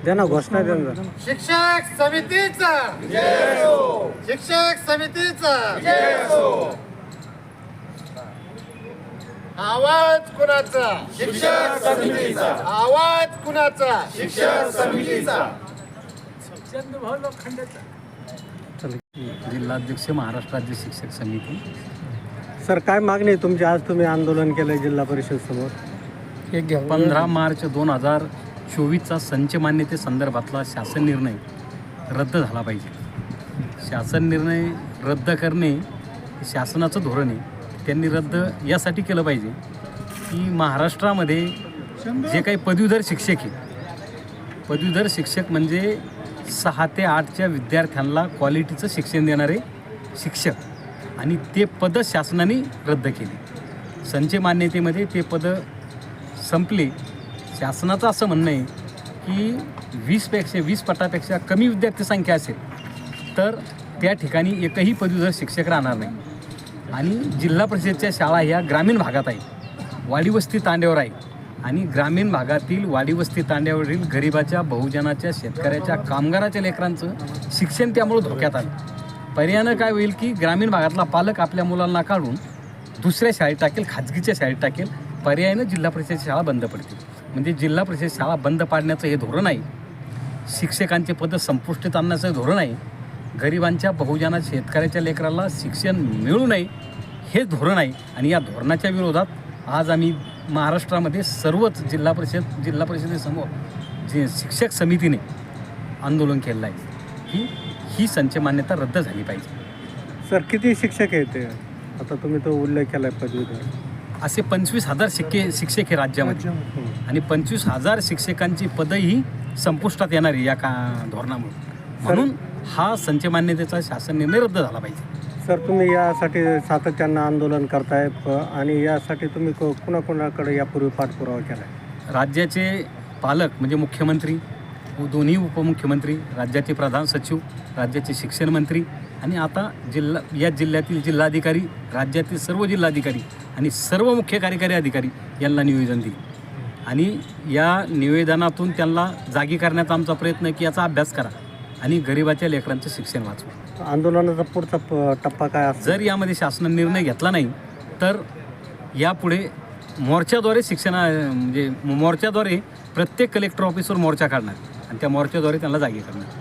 द्या ना, घोषणा द्या ना. शिक्षक समितीचा शिक्षक समितीचा आवाज कुणाचा? शिक्षक समितीचा. आवाज कुणाचा? शिक्षक समितीचा. जिल्हाध्यक्ष महाराष्ट्र राज्य शिक्षक समिती. सर, काय मागणी आहे तुमची? आज तुम्ही आंदोलन केलं जिल्हा परिषद समोर. 15 मार्च 2024चा संच मान्यतेसंदर्भातला शासन निर्णय रद्द झाला पाहिजे. शासन निर्णय रद्द करणे शासनाचं धोरण आहे. त्यांनी रद्द यासाठी केलं पाहिजे की महाराष्ट्रामध्ये जे काही पदवीधर शिक्षक आहे, पदवीधर शिक्षक म्हणजे 6 ते 8च्या विद्यार्थ्यांना क्वालिटीचं शिक्षण देणारे शिक्षक, आणि ते पदं शासनाने रद्द केली. संच मान्यतेमध्ये ते पदं संपले. शासनाचं असं म्हणणं आहे की 20 पटापेक्षा कमी विद्यार्थी संख्या असेल तर त्या ठिकाणी एकही पदवीधर शिक्षक राहणार नाही. आणि जिल्हा परिषदेच्या शाळा ह्या ग्रामीण भागात आहे, वाडीवस्ती तांड्यावर आहे, आणि ग्रामीण भागातील वाडीवस्ती तांड्यावरील गरिबाच्या, बहुजनाच्या, शेतकऱ्याच्या, कामगाराच्या लेकरांचं शिक्षण त्यामुळे धोक्यात आलं. पर्यायानं काय होईल की ग्रामीण भागातला पालक आपल्या मुलांना काढून दुसऱ्या शाळेत टाकेल, खाजगीच्या शाळेत टाकेल. पर्यायानं जिल्हा परिषदेच्या शाळा बंद पडतील. म्हणजे जिल्हा परिषद शाळा बंद पाडण्याचं हे धोरण आहे. शिक्षकांचे पदं संपुष्टीत आणण्याचं धोरण आहे. गरिबांच्या, बहुजनाच्या, शेतकऱ्याच्या लेकराला शिक्षण मिळू नये हे धोरण आहे. आणि या धोरणाच्या विरोधात आज आम्ही महाराष्ट्रामध्ये सर्वच जिल्हा परिषदेसमोर जे शिक्षक समितीने आंदोलन केलं आहे की ही संच मान्यता रद्द झाली पाहिजे. सर, किती शिक्षक आहेत ते? आता तुम्ही तो उल्लेख केला आहे पदवीधर. असे 25,000 शिक्षक हे राज्यामध्ये, आणि 25,000 शिक्षकांची पदंही संपुष्टात येणार आहे या धोरणामुळे. म्हणून हा संच मान्यतेचा शासन निर्णय रद्द झाला पाहिजे. सर, तुम्ही यासाठी सातत्यानं आंदोलन करताय आणि यासाठी तुम्ही कुणाकुणाकडे यापूर्वी पाठपुरावा केला आहे? राज्याचे पालक म्हणजे मुख्यमंत्री, दोन्ही उपमुख्यमंत्री, राज्याचे प्रधान सचिव, राज्याचे शिक्षण मंत्री, आणि आता या जिल्ह्यातील जिल्हाधिकारी, राज्यातील सर्व जिल्हाधिकारी आणि सर्व मुख्य कार्यकारी अधिकारी यांना निवेदन दिले. आणि या निवेदनातून त्यांना जागी करण्याचा आमचा प्रयत्न आहे की याचा अभ्यास करा आणि गरिबाच्या लेकरांचं शिक्षण वाचवा. आंदोलनाचा पुढचा टप्पा काय असतो? जर यामध्ये शासनाने निर्णय घेतला नाही तर यापुढे मोर्चाद्वारे मोर्चाद्वारे प्रत्येक कलेक्टर ऑफिसवर मोर्चा काढणार आणि त्या मोर्चाद्वारे त्यांना जागी करणार.